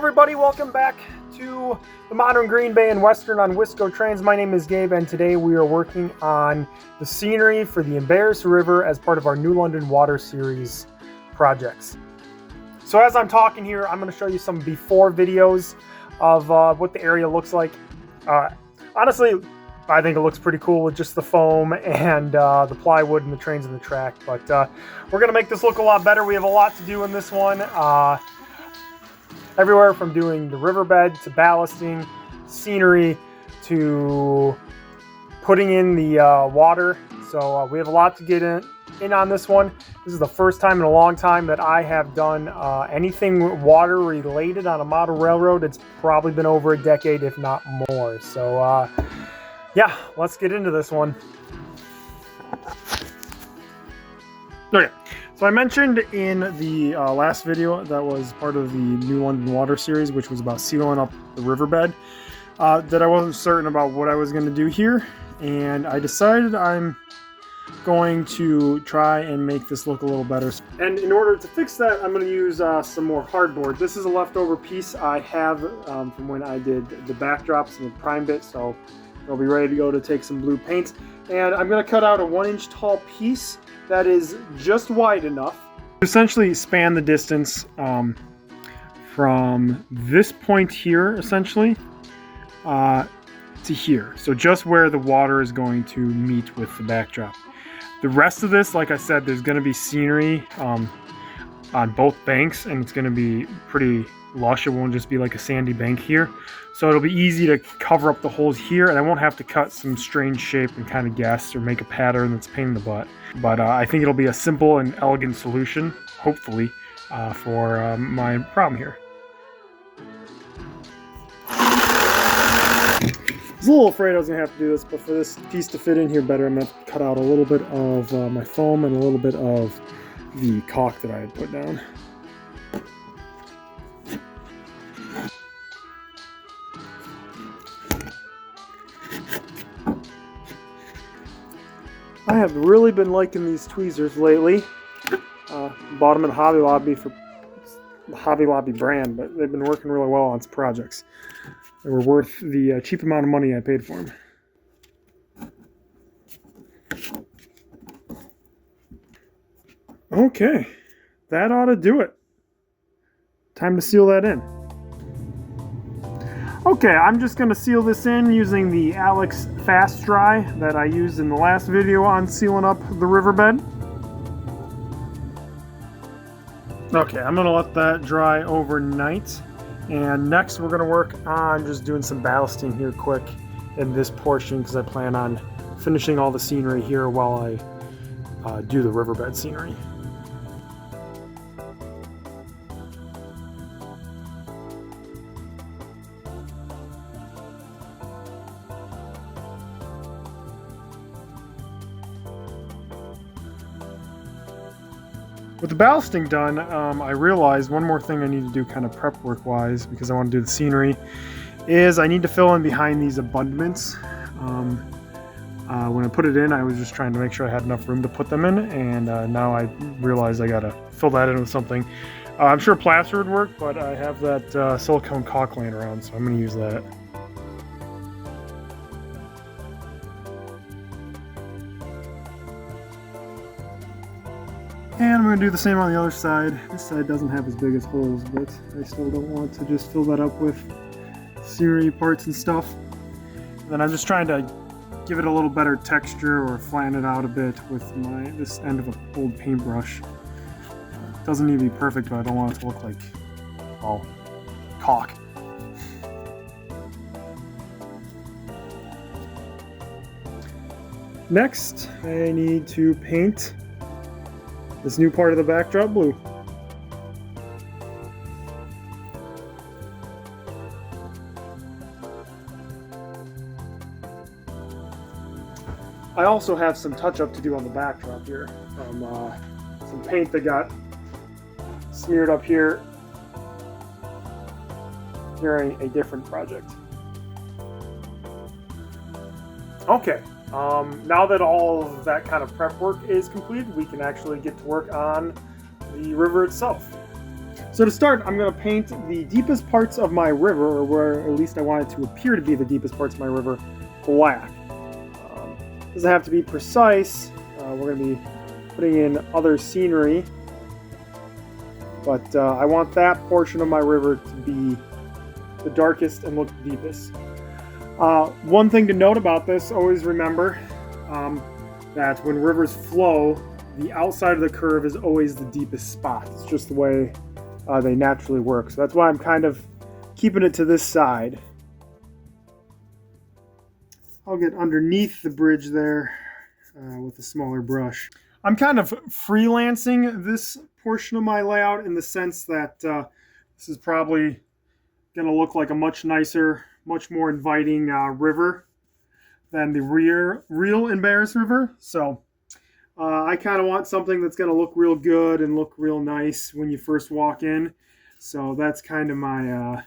everybody, welcome back to the Modern Green Bay and Western on WiscoTrains. My name is Gabe, and today we are working on the scenery for the Embarrass River as part of our New London Water Series projects. So as I'm talking here, I'm going to show you some before videos of what the area looks like. Honestly, I think it looks pretty cool with just the foam and the plywood and the trains and the track, but we're going to make this look a lot better. We have a lot to do in this one. Everywhere from doing the riverbed to ballasting, scenery, to putting in the water. So we have a lot to get in on this one. This is the first time in a long time that I have done anything water related on a model railroad. It's probably been over a decade, if not more. So yeah, let's get into this one. Okay. So I mentioned in the last video that was part of the New London Water Series, which was about sealing up the riverbed, that I wasn't certain about what I was going to do here, and I decided I'm going to try and make this look a little better. And in order to fix that, I'm going to use some more hardboard. This is a leftover piece I have from when I did the backdrops and primed it, so I'll be ready to go to take some blue paint. And I'm going to cut out a 1-inch tall piece that is just wide enough to essentially span the distance from this point here, essentially, to here. So just where the water is going to meet with the backdrop. The rest of this, like I said, there's going to be scenery on both banks, and it's going to be pretty lush. It won't just be like a sandy bank here. So it'll be easy to cover up the holes here, and I won't have to cut some strange shape and kind of guess or make a pattern that's a pain in the butt. But I think it'll be a simple and elegant solution, hopefully, for my problem here. I was a little afraid I was going to have to do this, but for this piece to fit in here better, I'm going to cut out a little bit of my foam and a little bit of the caulk that I had put down. I have really been liking these tweezers lately. Bought them at Hobby Lobby for the Hobby Lobby brand, but they've been working really well on some projects. They were worth the cheap amount of money I paid for them. Okay, that ought to do it. Time to seal that in. Okay, I'm just going to seal this in using the Alex Fast Dry that I used in the last video on sealing up the riverbed. Okay, I'm going to let that dry overnight. And next we're going to work on just doing some ballasting here quick in this portion, because I plan on finishing all the scenery here while I do the riverbed scenery. With the ballasting done, I realized one more thing I need to do kind of prep work wise, because I want to do the scenery, is I need to fill in behind these abutments. When I put it in, I was just trying to make sure I had enough room to put them in, and now I realize I gotta fill that in with something. I'm sure plaster would work, but I have that silicone caulk laying around, so I'm going to use that. And I'm going to do the same on the other side. This side doesn't have as big as holes, but I still don't want to just fill that up with scenery parts and stuff. And then I'm just trying to give it a little better texture or flatten it out a bit with this end of an old paintbrush. It doesn't need to be perfect, but I don't want it to look like, well, caulk. Next, I need to paint this new part of the backdrop blue. I also have some touch-up to do on the backdrop here. Some paint that got smeared up here during a different project. Okay, now that all of that kind of prep work is completed, we can actually get to work on the river itself. So to start, I'm going to paint the deepest parts of my river, or where at least I want it to appear to be the deepest parts of my river, black. Doesn't have to be precise. We're going to be putting in other scenery, but I want that portion of my river to be the darkest and look deepest. One thing to note about this, always remember that when rivers flow, the outside of the curve is always the deepest spot. It's just the way they naturally work. So that's why I'm kind of keeping it to this side. I'll get underneath the bridge there with a smaller brush. I'm kind of freelancing this portion of my layout in the sense that this is probably going to look like a much nicer, much more inviting river than the real Embarrass River. So I kind of want something that's going to look real good and look real nice when you first walk in. So that's kind of my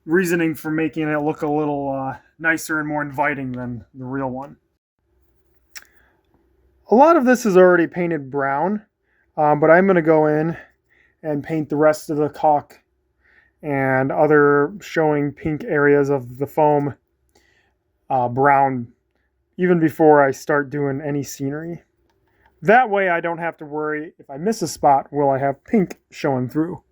reasoning for making it look a little nicer and more inviting than the real one. A lot of this is already painted brown, but I'm going to go in and paint the rest of the caulk and other showing pink areas of the foam brown even before I start doing any scenery. That way I don't have to worry if I miss a spot, will I have pink showing through.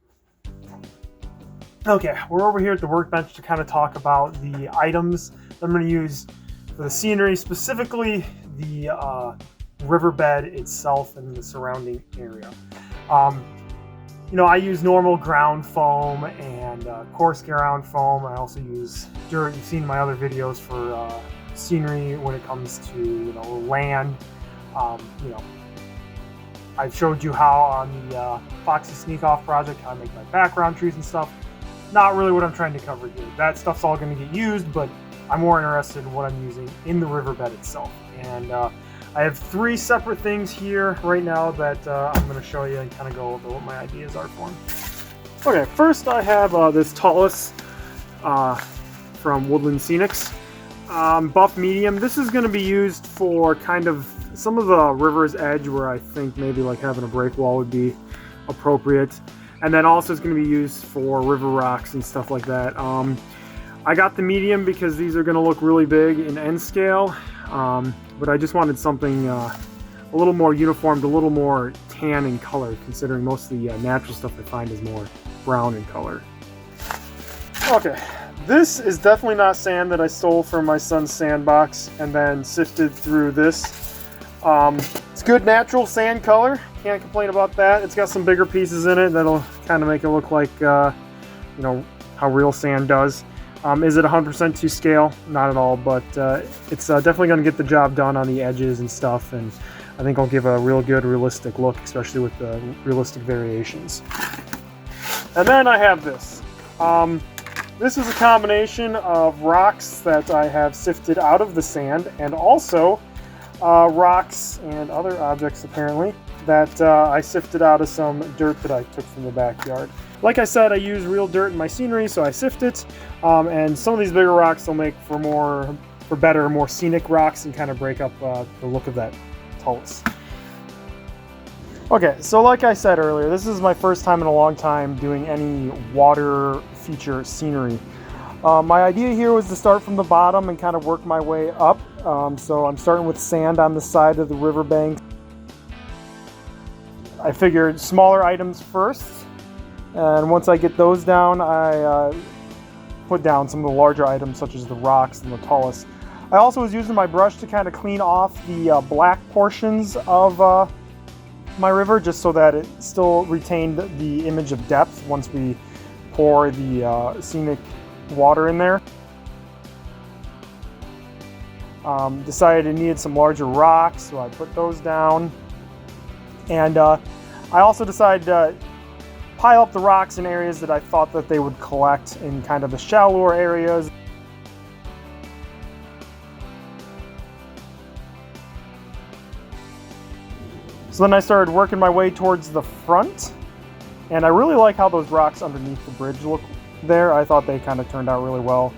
Okay, we're over here at the workbench to kind of talk about the items that I'm going to use for the scenery, specifically the riverbed itself and the surrounding area. You know, I use normal ground foam and coarse ground foam. I also use dirt. You've seen my other videos for scenery when it comes to, you know, land. You know, I've showed you how on the Foxy Sneak Off project, how I make my background trees and stuff. Not really what I'm trying to cover here. That stuff's all going to get used, but I'm more interested in what I'm using in the riverbed itself. And I have 3 separate things here right now that I'm going to show you and kind of go over what my ideas are for them. Okay, first I have this Tallest from Woodland Scenics. Buff medium. This is going to be used for kind of some of the river's edge where I think maybe like having a break wall would be appropriate. And then also it's going to be used for river rocks and stuff like that. I got the medium because these are going to look really big in N scale. But I just wanted something a little more uniformed, a little more tan in color, considering most of the natural stuff I find is more brown in color. Okay, this is definitely not sand that I stole from my son's sandbox and then sifted through this. It's good natural sand color, can't complain about that. It's got some bigger pieces in it that'll kind of make it look like, you know, how real sand does. Is it 100% to scale? Not at all, but it's definitely going to get the job done on the edges and stuff, and I think I'll give a real good realistic look, especially with the realistic variations. And then I have this. This is a combination of rocks that I have sifted out of the sand, and also rocks and other objects apparently that I sifted out of some dirt that I took from the backyard. Like I said, I use real dirt in my scenery, so I sift it, and some of these bigger rocks will make for better, more scenic rocks and kind of break up the look of that talus. Okay, so like I said earlier, this is my first time in a long time doing any water feature scenery. My idea here was to start from the bottom and kind of work my way up. So I'm starting with sand on the side of the riverbank. I figured smaller items first, and once I get those down, I put down some of the larger items such as the rocks and the talus. I also was using my brush to kind of clean off the black portions of my river, just so that it still retained the image of depth once we pour the scenic water in there. Decided it needed some larger rocks, so I put those down. And I also decided to pile up the rocks in areas that I thought that they would collect in kind of the shallower areas. So then I started working my way towards the front, and I really like how those rocks underneath the bridge look there. I thought they kind of turned out really well.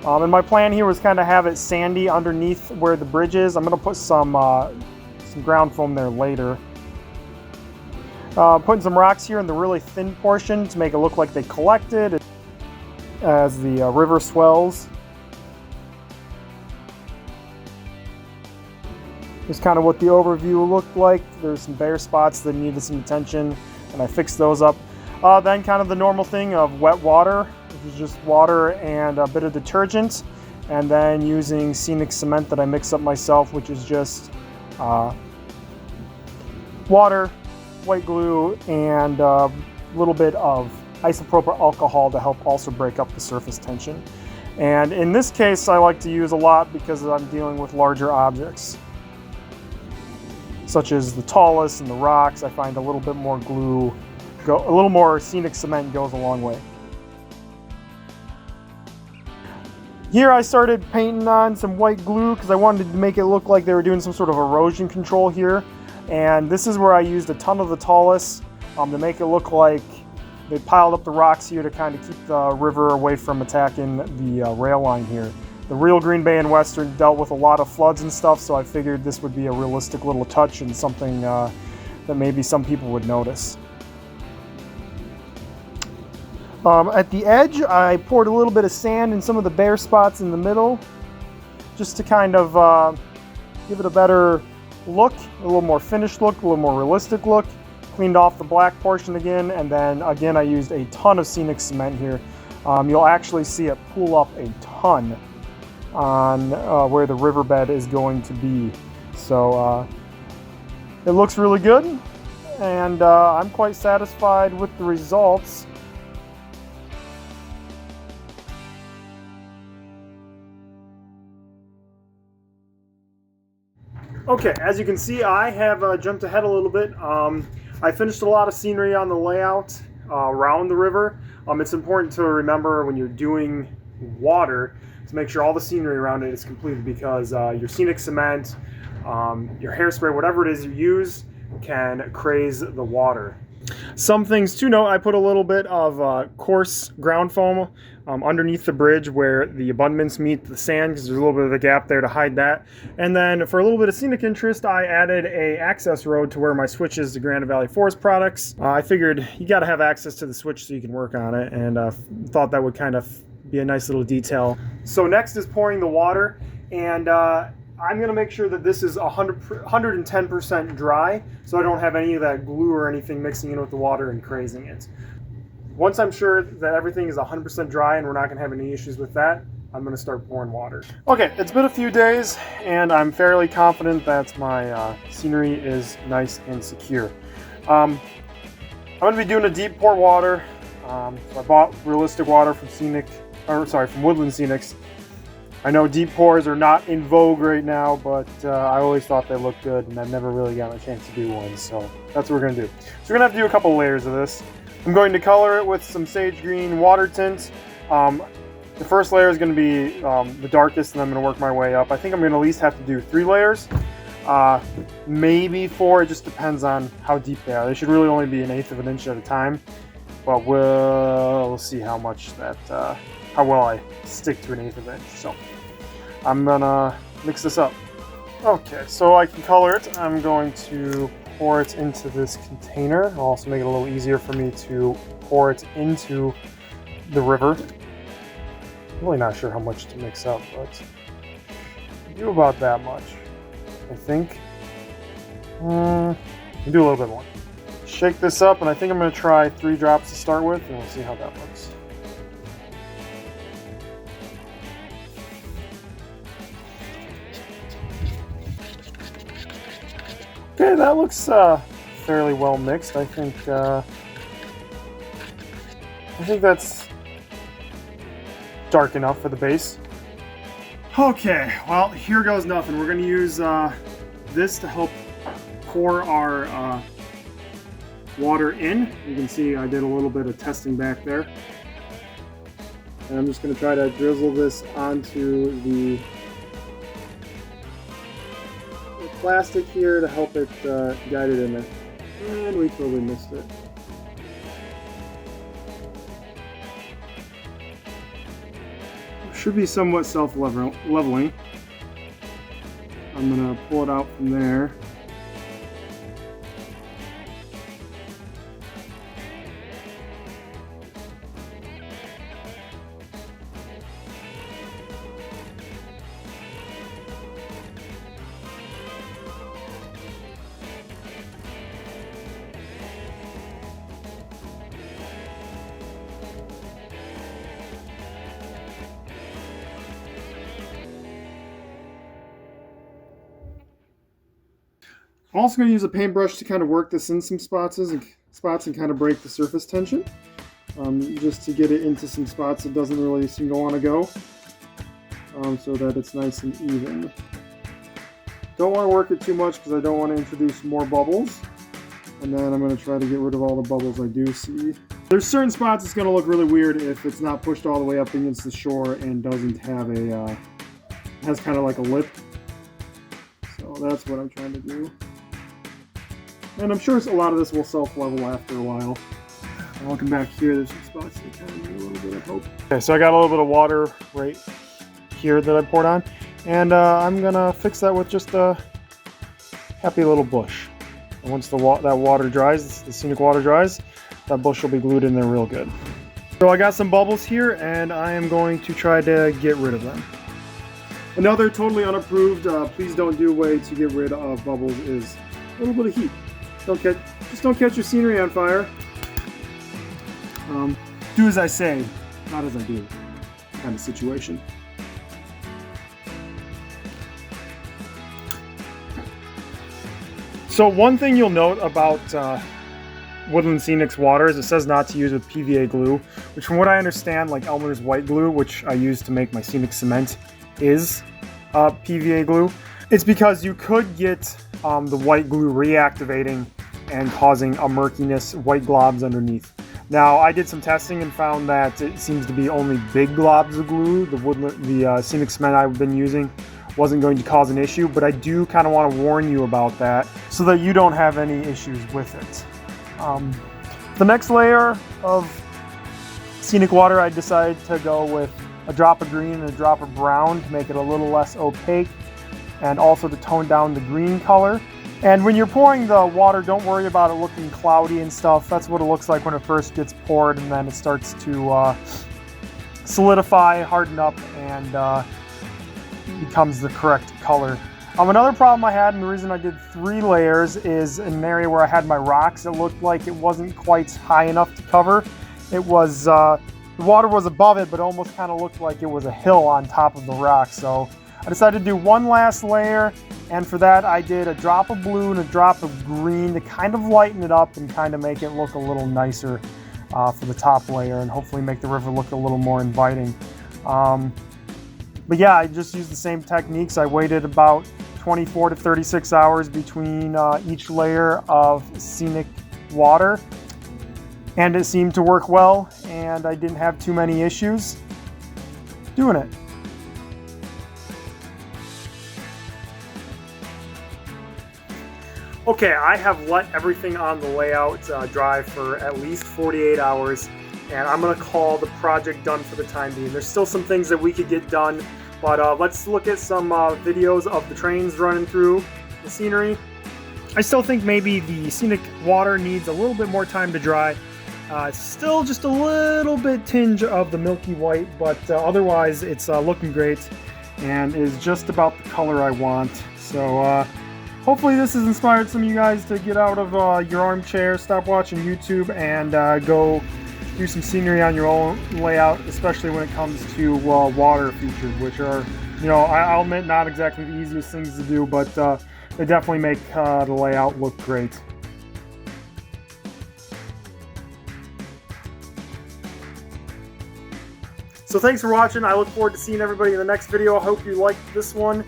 And my plan here was kind of have it sandy underneath where the bridge is. I'm going to put some ground foam there later. Putting some rocks here in the really thin portion to make it look like they collected as the river swells. Here's kind of what the overview looked like. There's some bare spots that needed some attention, and I fixed those up. Then kind of the normal thing of wet water, which is just water and a bit of detergent, and then using scenic cement that I mix up myself, which is just water, white glue, and a little bit of isopropyl alcohol to help also break up the surface tension. And in this case, I like to use a lot because I'm dealing with larger objects, such as the tallest and the rocks. I find a little bit more glue, a little more scenic cement goes a long way. Here I started painting on some white glue because I wanted to make it look like they were doing some sort of erosion control here. And this is where I used a ton of the tallest to make it look like they piled up the rocks here to kind of keep the river away from attacking the rail line here. The real Green Bay and Western dealt with a lot of floods and stuff, so I figured this would be a realistic little touch and something that maybe some people would notice. At the edge, I poured a little bit of sand in some of the bare spots in the middle, just to kind of give it a better look, a little more finished look, a little more realistic look. Cleaned off the black portion again, and then again I used a ton of scenic cement here. You'll actually see it pool up a ton on where the riverbed is going to be. So it looks really good, and I'm quite satisfied with the results. Okay, as you can see, I have jumped ahead a little bit. I finished a lot of scenery on the layout around the river. It's important to remember when you're doing water to make sure all the scenery around it is completed, because your scenic cement, your hairspray, whatever it is you use, can craze the water. Some things to note: I put a little bit of coarse ground foam underneath the bridge where the abutments meet the sand, because there's a little bit of a gap there to hide that. And then for a little bit of scenic interest, I added a access road to where my switch is to Grand Valley Forest Products. I figured you got to have access to the switch so you can work on it, and thought that would kind of be a nice little detail. So next is pouring the water, and I'm going to make sure that this is 110% dry, so I don't have any of that glue or anything mixing in with the water and crazing it. Once I'm sure that everything is 100% dry and we're not going to have any issues with that, I'm going to start pouring water. Okay, it's been a few days, and I'm fairly confident that my scenery is nice and secure. I'm going to be doing a deep pour water. So I bought realistic water from from Woodland Scenics. I know deep pours are not in vogue right now, but I always thought they looked good, and I've never really gotten a chance to do one, so that's what we're going to do. So we're going to have to do a couple layers of this. I'm going to color it with some sage green water tint. The first layer is going to be the darkest, and I'm going to work my way up. I think I'm going to at least have to do 3 layers, maybe 4. It just depends on how deep they are. They should really only be 1/8 of an inch at a time, but we'll see how much that, how well I stick to 1/8 of an inch. So I'm gonna mix this up. Okay, so I can color it. I'm going to pour it into this container. It'll also make it a little easier for me to pour it into the river. I'm really not sure how much to mix up, but I do about that much, I think. Do a little bit more. Shake this up, and I think I'm going to try 3 drops to start with, and we'll see how that looks. Okay, that looks fairly well mixed. I think that's dark enough for the base. Okay, well, here goes nothing. We're going to use this to help pour our water in. You can see I did a little bit of testing back there. And I'm just going to try to drizzle this onto the plastic here to help it guide it in there. And we totally missed it. Should be somewhat self-leveling. I'm going to pull it out from there. I'm also going to use a paintbrush to kind of work this in some spots and kind of break the surface tension. Just to get it into some spots it doesn't really seem to want to go, so that it's nice and even. Don't want to work it too much because I don't want to introduce more bubbles, and then I'm going to try to get rid of all the bubbles I do see. There's certain spots it's going to look really weird if it's not pushed all the way up against the shore and doesn't have a, has kind of like a lip. So that's what I'm trying to do. And I'm sure a lot of this will self-level after a while. And looking back here, there's some spots that kind of need a little bit of hope. Okay, so I got a little bit of water right here that I poured on. And I'm going to fix that with just a happy little bush. And once that water dries, the scenic water dries, that bush will be glued in there real good. So I got some bubbles here, and I am going to try to get rid of them. Another totally unapproved, please don't do way to get rid of bubbles is a little bit of heat. Just don't catch your scenery on fire. Do as I say, not as I do, kind of situation. So one thing you'll note about Woodland Scenic's water is it says not to use with PVA glue, which from what I understand, like Elmer's white glue, which I use to make my scenic cement, is PVA glue. It's because you could get the white glue reactivating and causing a murkiness, white globs underneath. Now, I did some testing and found that it seems to be only big globs of glue. The scenic cement I've been using wasn't going to cause an issue, but I do kind of want to warn you about that so that you don't have any issues with it. The next layer of scenic water, I decided to go with a drop of green and a drop of brown to make it a little less opaque and also to tone down the green color. And when you're pouring the water, don't worry about it looking cloudy and stuff. That's what it looks like when it first gets poured, and then it starts to solidify, harden up, and becomes the correct color. Another problem I had, and the reason I did 3 layers, is in an area where I had my rocks. It looked like it wasn't quite high enough to cover. It was, the water was above it, but it almost kind of looked like it was a hill on top of the rock. So I decided to do one last layer, and for that I did a drop of blue and a drop of green to kind of lighten it up and kind of make it look a little nicer for the top layer, and hopefully make the river look a little more inviting. But yeah, I just used the same techniques. I waited about 24 to 36 hours between each layer of scenic water, and it seemed to work well, and I didn't have too many issues doing it. Okay, I have let everything on the layout dry for at least 48 hours, and I'm going to call the project done for the time being. There's still some things that we could get done, but let's look at some videos of the trains running through the scenery. I still think maybe the scenic water needs a little bit more time to dry. Still just a little bit tinge of the milky white, but otherwise it's looking great and is just about the color I want. So hopefully this has inspired some of you guys to get out of your armchair, stop watching YouTube, and go do some scenery on your own layout, especially when it comes to water features, which are, you know, I'll admit, not exactly the easiest things to do, but they definitely make the layout look great. So thanks for watching. I look forward to seeing everybody in the next video. I hope you liked this one,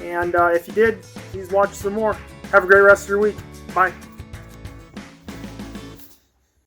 and if you did, please watch some more. Have a great rest of your week. Bye.